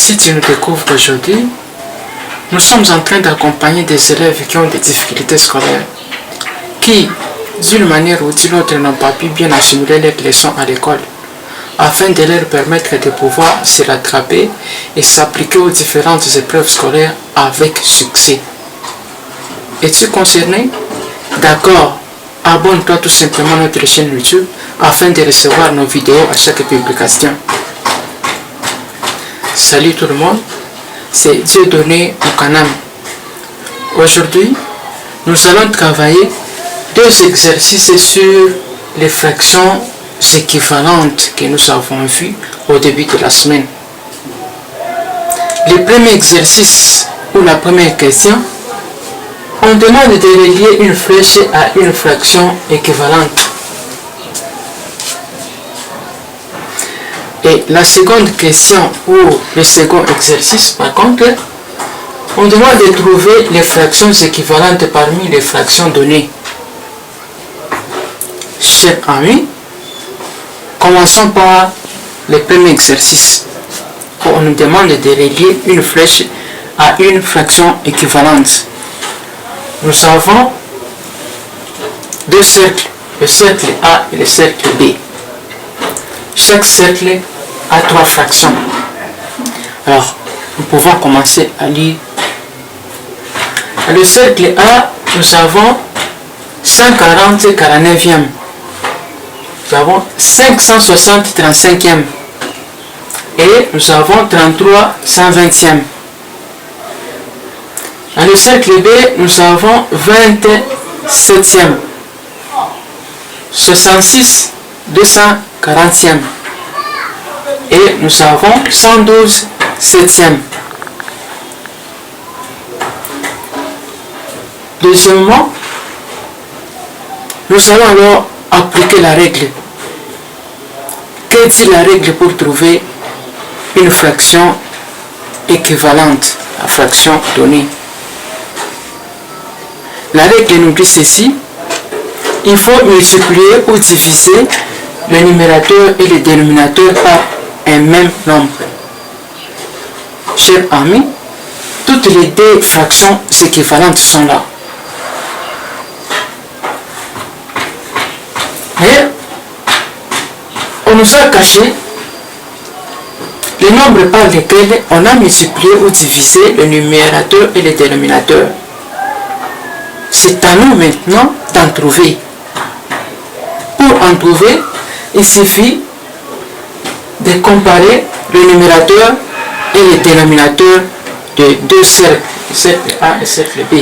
Si tu nous découvres aujourd'hui, nous sommes en train d'accompagner des élèves qui ont des difficultés scolaires, qui, d'une manière ou d'une autre, n'ont pas pu bien assimiler leurs leçons à l'école, afin de leur permettre de pouvoir se rattraper et s'appliquer aux différentes épreuves scolaires avec succès. Es-tu concerné? D'accord. Abonne-toi tout simplement à notre chaîne YouTube afin de recevoir nos vidéos à chaque publication. Salut tout le monde, c'est Dieudonné Oukanam. Aujourd'hui, nous allons travailler deux exercices sur les fractions équivalentes que nous avons vues au début de la semaine. Le premier exercice ou la première question, on demande de relier une flèche à une fraction équivalente. Et la seconde question ou le second exercice, par contre, on demande de trouver les fractions équivalentes parmi les fractions données. Chers amis, commençons par le premier exercice où on nous demande de relier une flèche à une fraction équivalente. Nous avons deux cercles, le cercle A et le cercle B. Chaque cercle a trois fractions. Alors, nous pouvons commencer à lire. Le cercle A, nous avons 140 49e. Nous avons 560 35e. Et nous avons 33 120e. Dans le cercle B, nous avons 27e. 66 240e. Et nous avons 112 septième. Deuxièmement, nous allons alors appliquer la règle. Que dit la règle pour trouver une fraction équivalente à la fraction donnée? La règle nous dit ceci: il faut multiplier ou diviser le numérateur et le dénominateur par un même nombre. Chers amis, toutes les deux fractions équivalentes sont là. Mais on nous a caché les nombres par lesquels on a multiplié ou divisé le numérateur et le dénominateur. C'est à nous maintenant d'en trouver. Pour en trouver, il suffit de comparer le numérateur et le dénominateur de deux cercles, le cercle A et le cercle B.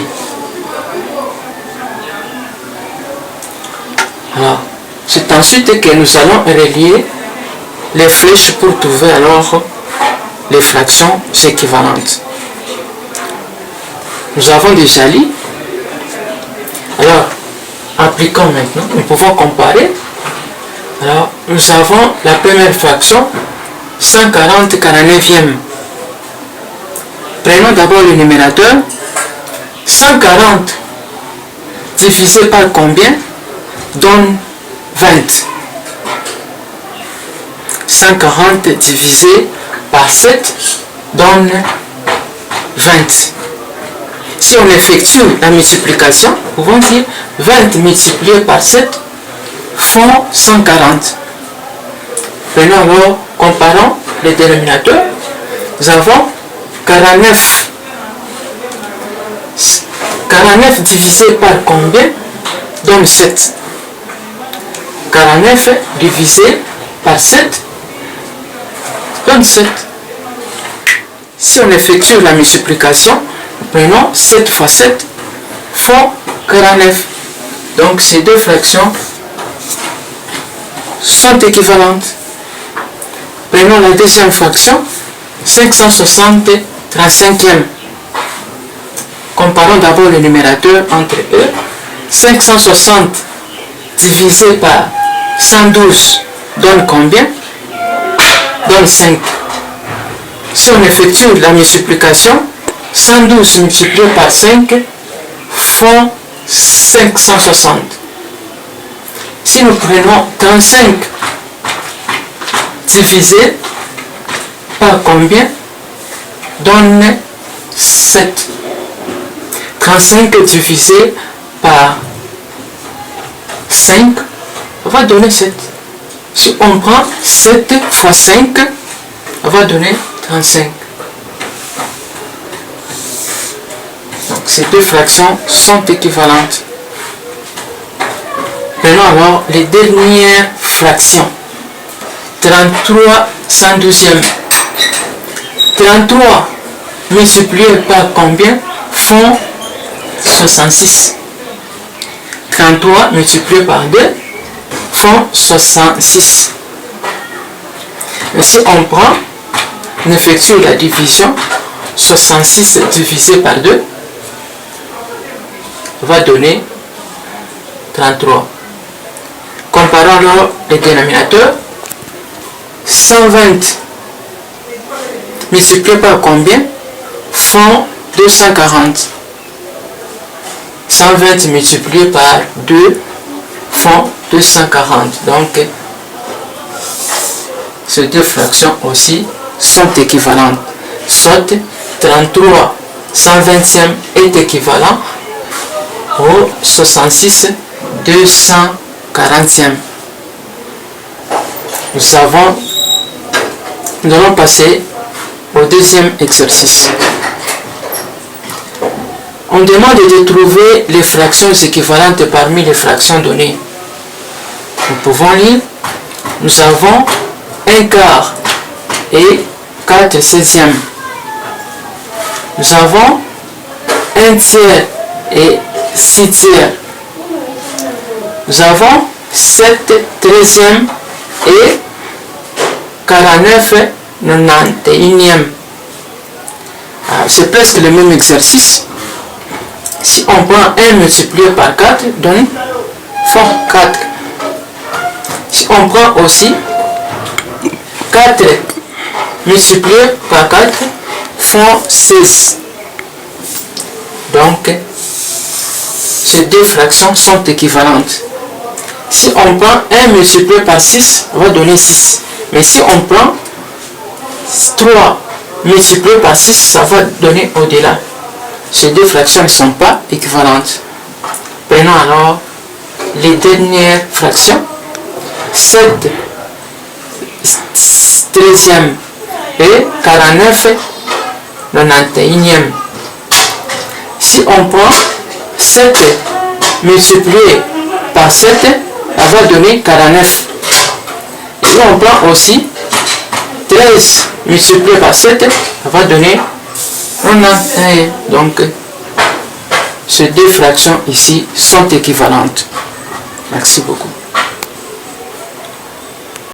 Alors, c'est ensuite que nous allons relier les flèches pour trouver alors les fractions équivalentes. Nous avons déjà lu. Alors, appliquons maintenant, nous pouvons comparer. Alors, nous avons la première fraction, 140 49e. Prenons d'abord le numérateur. 140 divisé par combien donne 20. 140 divisé par 7 donne 20. Si on effectue la multiplication, nous pouvons dire 20 multiplié par 7 font 140. Prenons alors, comparons les dénominateurs. Nous avons 49. 49 divisé par combien donne 7. 49 divisé par 7 donne 7. Si on effectue la multiplication, prenons 7 fois 7 font 49. Donc ces deux fractions sont équivalentes. Prenons la deuxième fraction, 560 35e. Comparons d'abord le numérateur entre eux. 560 divisé par 112 donne combien? Donne 5. Si on effectue la multiplication, 112 multiplié par 5 font 560. Si nous prenons 35 divisé par combien donne 7. 35 divisé par 5 va donner 7. Si on prend 7 fois 5, va donner 35. Donc ces deux fractions sont équivalentes. Prenons alors les dernières fractions. 33 112e. 33 multiplié par combien font 66. 33 multiplié par 2 font 66. Et si on prend, on effectue la division, 66 divisé par 2 va donner 33. Comparons alors les dénominateurs. 120 multiplié par combien font 240. 120 multiplié par 2 font 240. Donc, ces deux fractions aussi sont équivalentes. Soit 33 120e est équivalent au 66 240e. Nous allons passer au deuxième exercice. On demande de trouver les fractions équivalentes parmi les fractions données. Nous pouvons lire. Nous avons 1 quart et 4 16e. Nous avons 1 tiers et 6 tiers. Nous avons 7 13e et 49 91e. C'est presque le même exercice. Si on prend 1 multiplié par 4, donne font 4. Si on prend aussi 4 multiplié par 4 font 6. Donc, ces deux fractions sont équivalentes. Si on prend 1 multiplié par 6, on va donner 6. Mais si on prend 3 multiplié par 6, ça va donner au-delà. Ces deux fractions ne sont pas équivalentes. Prenons alors les dernières fractions. 7 13e et 49 91e. Si on prend 7 multiplié par 7, ça va donner 49. Et si on prend aussi 13 multiplié par 7, ça va donner 91. Donc, ces deux fractions ici sont équivalentes. Merci beaucoup.